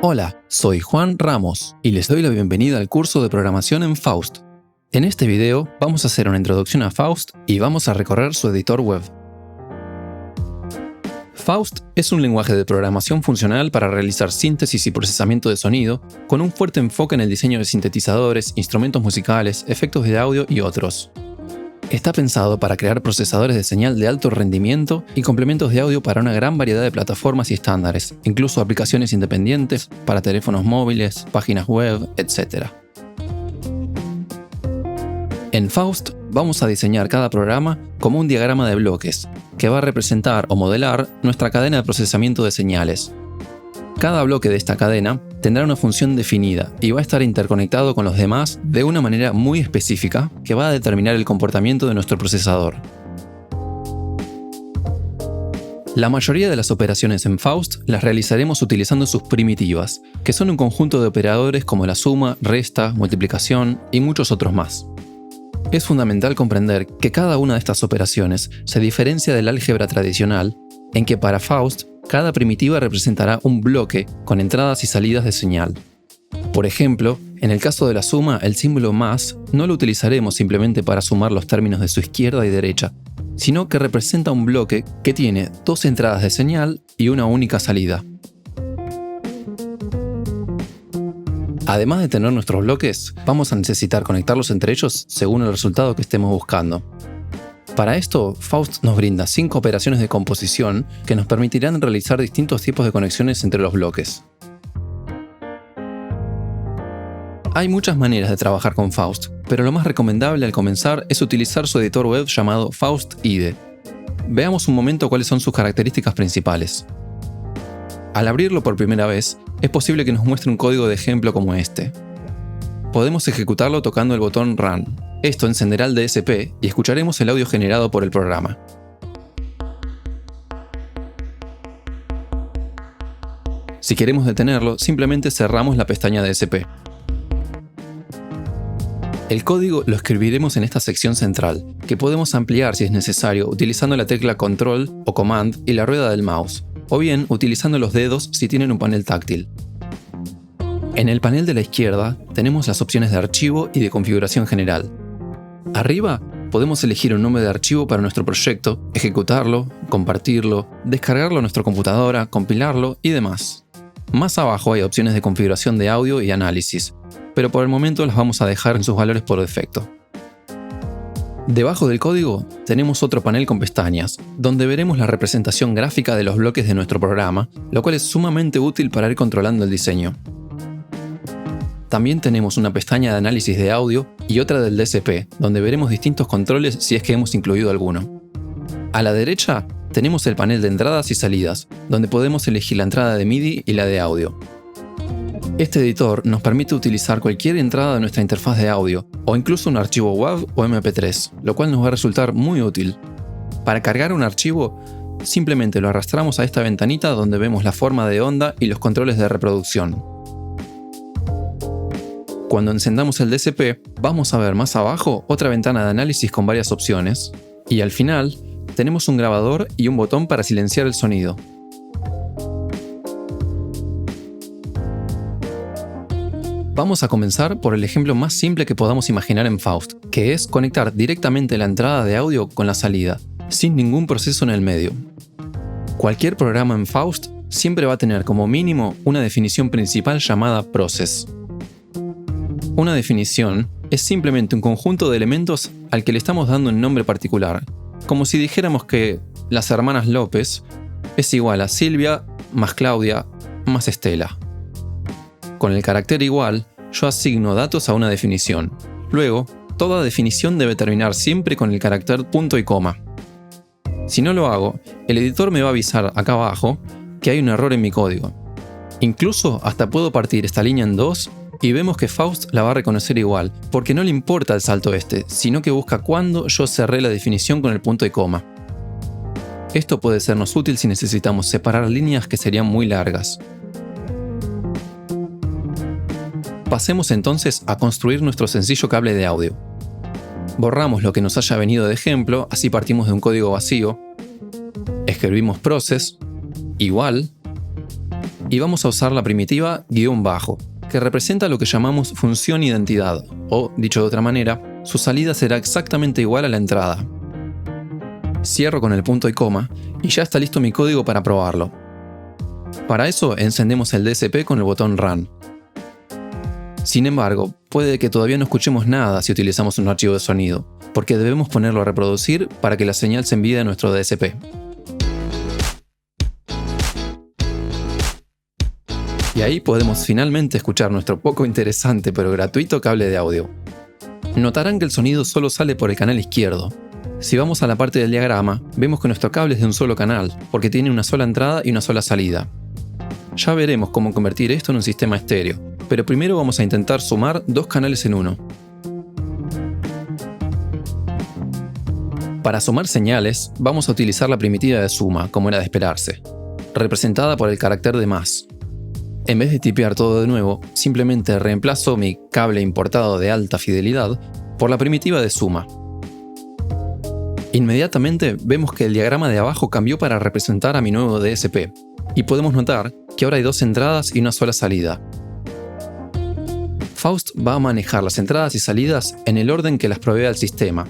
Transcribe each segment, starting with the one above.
Hola, soy Juan Ramos y les doy la bienvenida al curso de programación en Faust. En este video vamos a hacer una introducción a Faust y vamos a recorrer su editor web. Faust es un lenguaje de programación funcional para realizar síntesis y procesamiento de sonido, con un fuerte enfoque en el diseño de sintetizadores, instrumentos musicales, efectos de audio y otros. Está pensado para crear procesadores de señal de alto rendimiento y complementos de audio para una gran variedad de plataformas y estándares, incluso aplicaciones independientes para teléfonos móviles, páginas web, etc. En Faust vamos a diseñar cada programa como un diagrama de bloques, que va a representar o modelar nuestra cadena de procesamiento de señales. Cada bloque de esta cadena tendrá una función definida y va a estar interconectado con los demás de una manera muy específica que va a determinar el comportamiento de nuestro procesador. La mayoría de las operaciones en Faust las realizaremos utilizando sus primitivas, que son un conjunto de operadores como la suma, resta, multiplicación y muchos otros más. Es fundamental comprender que cada una de estas operaciones se diferencia del álgebra tradicional, en que para Faust cada primitiva representará un bloque con entradas y salidas de señal. Por ejemplo, en el caso de la suma, el símbolo más no lo utilizaremos simplemente para sumar los términos de su izquierda y derecha, sino que representa un bloque que tiene dos entradas de señal y una única salida. Además de tener nuestros bloques, vamos a necesitar conectarlos entre ellos según el resultado que estemos buscando. Para esto, Faust nos brinda 5 operaciones de composición que nos permitirán realizar distintos tipos de conexiones entre los bloques. Hay muchas maneras de trabajar con Faust, pero lo más recomendable al comenzar es utilizar su editor web llamado Faust IDE. Veamos un momento cuáles son sus características principales. Al abrirlo por primera vez, es posible que nos muestre un código de ejemplo como este. Podemos ejecutarlo tocando el botón Run. Esto encenderá el DSP y escucharemos el audio generado por el programa. Si queremos detenerlo, simplemente cerramos la pestaña DSP. El código lo escribiremos en esta sección central, que podemos ampliar si es necesario utilizando la tecla Control o Command y la rueda del mouse, o bien utilizando los dedos si tienen un panel táctil. En el panel de la izquierda tenemos las opciones de archivo y de configuración general. Arriba podemos elegir un nombre de archivo para nuestro proyecto, ejecutarlo, compartirlo, descargarlo a nuestra computadora, compilarlo y demás. Más abajo hay opciones de configuración de audio y análisis, pero por el momento las vamos a dejar en sus valores por defecto. Debajo del código tenemos otro panel con pestañas, donde veremos la representación gráfica de los bloques de nuestro programa, lo cual es sumamente útil para ir controlando el diseño. También tenemos una pestaña de análisis de audio y otra del DSP, donde veremos distintos controles si es que hemos incluido alguno. A la derecha tenemos el panel de entradas y salidas, donde podemos elegir la entrada de MIDI y la de audio. Este editor nos permite utilizar cualquier entrada de nuestra interfaz de audio, o incluso un archivo WAV o MP3, lo cual nos va a resultar muy útil. Para cargar un archivo, simplemente lo arrastramos a esta ventanita donde vemos la forma de onda y los controles de reproducción. Cuando encendamos el DSP, vamos a ver más abajo otra ventana de análisis con varias opciones, y al final tenemos un grabador y un botón para silenciar el sonido. Vamos a comenzar por el ejemplo más simple que podamos imaginar en Faust, que es conectar directamente la entrada de audio con la salida, sin ningún proceso en el medio. Cualquier programa en Faust siempre va a tener como mínimo una definición principal llamada process. Una definición es simplemente un conjunto de elementos al que le estamos dando un nombre particular, como si dijéramos que las hermanas López es igual a Silvia más Claudia más Estela. Con el carácter igual, yo asigno datos a una definición. Luego, toda definición debe terminar siempre con el carácter punto y coma. Si no lo hago, el editor me va a avisar acá abajo que hay un error en mi código. Incluso hasta puedo partir esta línea en dos y vemos que Faust la va a reconocer igual, porque no le importa el salto este, sino que busca cuándo yo cerré la definición con el punto y coma. Esto puede sernos útil si necesitamos separar líneas que serían muy largas. Pasemos entonces a construir nuestro sencillo cable de audio. Borramos lo que nos haya venido de ejemplo, así partimos de un código vacío. Escribimos process, igual, y vamos a usar la primitiva "-", que representa lo que llamamos función identidad, o, dicho de otra manera, su salida será exactamente igual a la entrada. Cierro con el punto y coma, y ya está listo mi código para probarlo. Para eso encendemos el DSP con el botón Run. Sin embargo, puede que todavía no escuchemos nada si utilizamos un archivo de sonido, porque debemos ponerlo a reproducir para que la señal se envíe a nuestro DSP. Y ahí podemos finalmente escuchar nuestro poco interesante pero gratuito cable de audio. Notarán que el sonido solo sale por el canal izquierdo. Si vamos a la parte del diagrama, vemos que nuestro cable es de un solo canal, porque tiene una sola entrada y una sola salida. Ya veremos cómo convertir esto en un sistema estéreo, pero primero vamos a intentar sumar dos canales en uno. Para sumar señales, vamos a utilizar la primitiva de suma, como era de esperarse, representada por el carácter de más. En vez de tipear todo de nuevo, simplemente reemplazo mi cable importado de alta fidelidad por la primitiva de suma. Inmediatamente vemos que el diagrama de abajo cambió para representar a mi nuevo DSP, y podemos notar que ahora hay dos entradas y una sola salida. Faust va a manejar las entradas y salidas en el orden que las provee al sistema.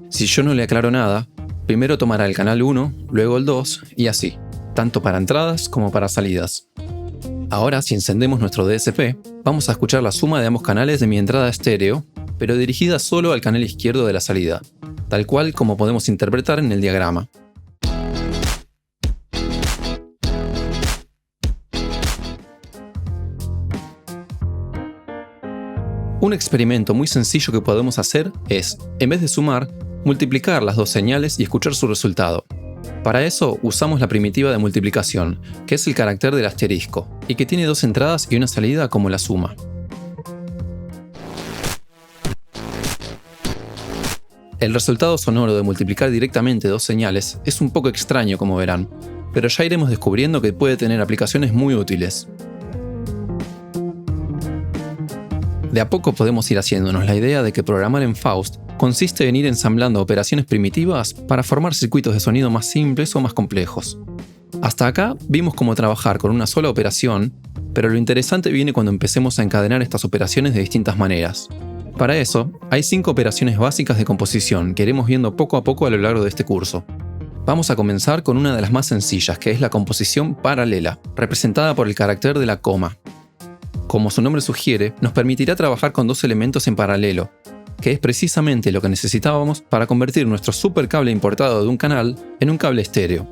Si yo no le aclaro nada, primero tomará el canal 1, luego el 2 y así, tanto para entradas como para salidas. Ahora, si encendemos nuestro DSP, vamos a escuchar la suma de ambos canales de mi entrada estéreo, pero dirigida solo al canal izquierdo de la salida, tal cual como podemos interpretar en el diagrama. Un experimento muy sencillo que podemos hacer es, en vez de sumar, multiplicar las dos señales y escuchar su resultado. Para eso usamos la primitiva de multiplicación, que es el carácter del asterisco, y que tiene dos entradas y una salida como la suma. El resultado sonoro de multiplicar directamente dos señales es un poco extraño, como verán, pero ya iremos descubriendo que puede tener aplicaciones muy útiles. De a poco podemos ir haciéndonos la idea de que programar en Faust consiste en ir ensamblando operaciones primitivas para formar circuitos de sonido más simples o más complejos. Hasta acá vimos cómo trabajar con una sola operación, pero lo interesante viene cuando empecemos a encadenar estas operaciones de distintas maneras. Para eso, hay 5 operaciones básicas de composición que iremos viendo poco a poco a lo largo de este curso. Vamos a comenzar con una de las más sencillas, que es la composición paralela, representada por el carácter de la coma. Como su nombre sugiere, nos permitirá trabajar con dos elementos en paralelo, que es precisamente lo que necesitábamos para convertir nuestro supercable importado de un canal en un cable estéreo.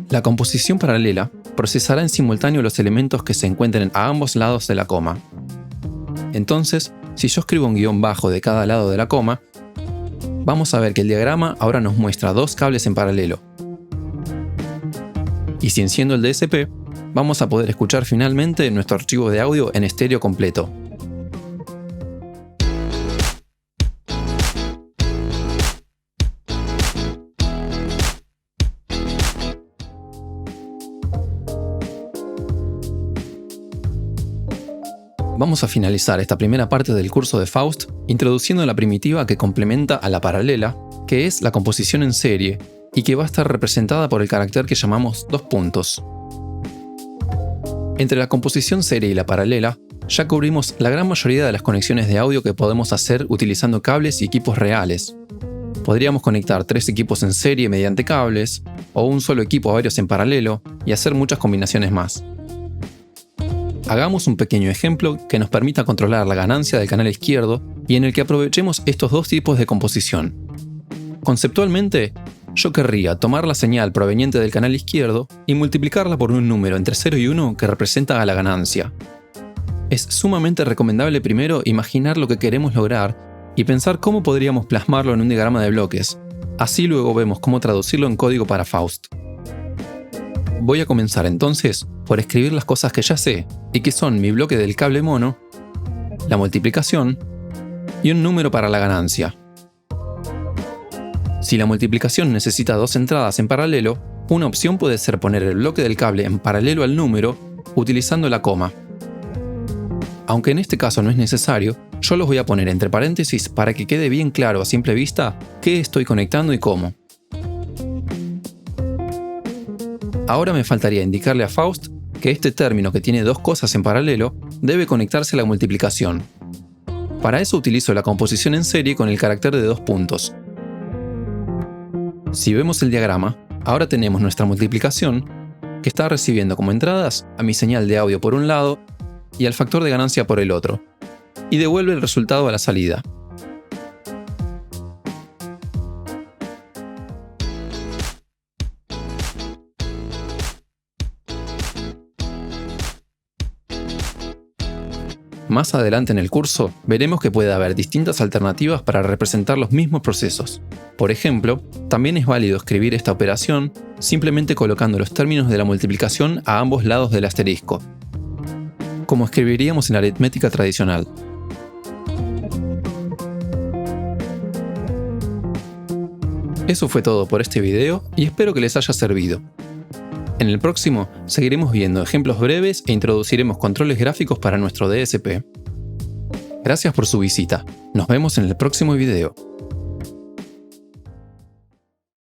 La composición paralela procesará en simultáneo los elementos que se encuentren a ambos lados de la coma. Entonces, si yo escribo un guión bajo de cada lado de la coma, vamos a ver que el diagrama ahora nos muestra dos cables en paralelo. Y si enciendo el DSP, vamos a poder escuchar finalmente nuestro archivo de audio en estéreo completo. Vamos a finalizar esta primera parte del curso de Faust introduciendo la primitiva que complementa a la paralela, que es la composición en serie, y que va a estar representada por el carácter que llamamos dos puntos. Entre la composición serie y la paralela, ya cubrimos la gran mayoría de las conexiones de audio que podemos hacer utilizando cables y equipos reales. Podríamos conectar 3 equipos en serie mediante cables, o un solo equipo a varios en paralelo, y hacer muchas combinaciones más. Hagamos un pequeño ejemplo que nos permita controlar la ganancia del canal izquierdo y en el que aprovechemos estos dos tipos de composición. Conceptualmente, yo querría tomar la señal proveniente del canal izquierdo y multiplicarla por un número entre 0 y 1 que representa a la ganancia. Es sumamente recomendable primero imaginar lo que queremos lograr y pensar cómo podríamos plasmarlo en un diagrama de bloques. Así luego vemos cómo traducirlo en código para Faust. Voy a comenzar entonces por escribir las cosas que ya sé y que son mi bloque del cable mono, la multiplicación y un número para la ganancia. Si la multiplicación necesita dos entradas en paralelo, una opción puede ser poner el bloque del cable en paralelo al número utilizando la coma. Aunque en este caso no es necesario, yo los voy a poner entre paréntesis para que quede bien claro a simple vista qué estoy conectando y cómo. Ahora me faltaría indicarle a Faust que este término que tiene dos cosas en paralelo debe conectarse a la multiplicación. Para eso utilizo la composición en serie con el carácter de 2 puntos. Si vemos el diagrama, ahora tenemos nuestra multiplicación, que está recibiendo como entradas a mi señal de audio por un lado y al factor de ganancia por el otro, y devuelve el resultado a la salida. Más adelante en el curso, veremos que puede haber distintas alternativas para representar los mismos procesos. Por ejemplo, también es válido escribir esta operación simplemente colocando los términos de la multiplicación a ambos lados del asterisco, como escribiríamos en la aritmética tradicional. Eso fue todo por este video y espero que les haya servido. En el próximo seguiremos viendo ejemplos breves e introduciremos controles gráficos para nuestro DSP. Gracias por su visita. Nos vemos en el próximo video.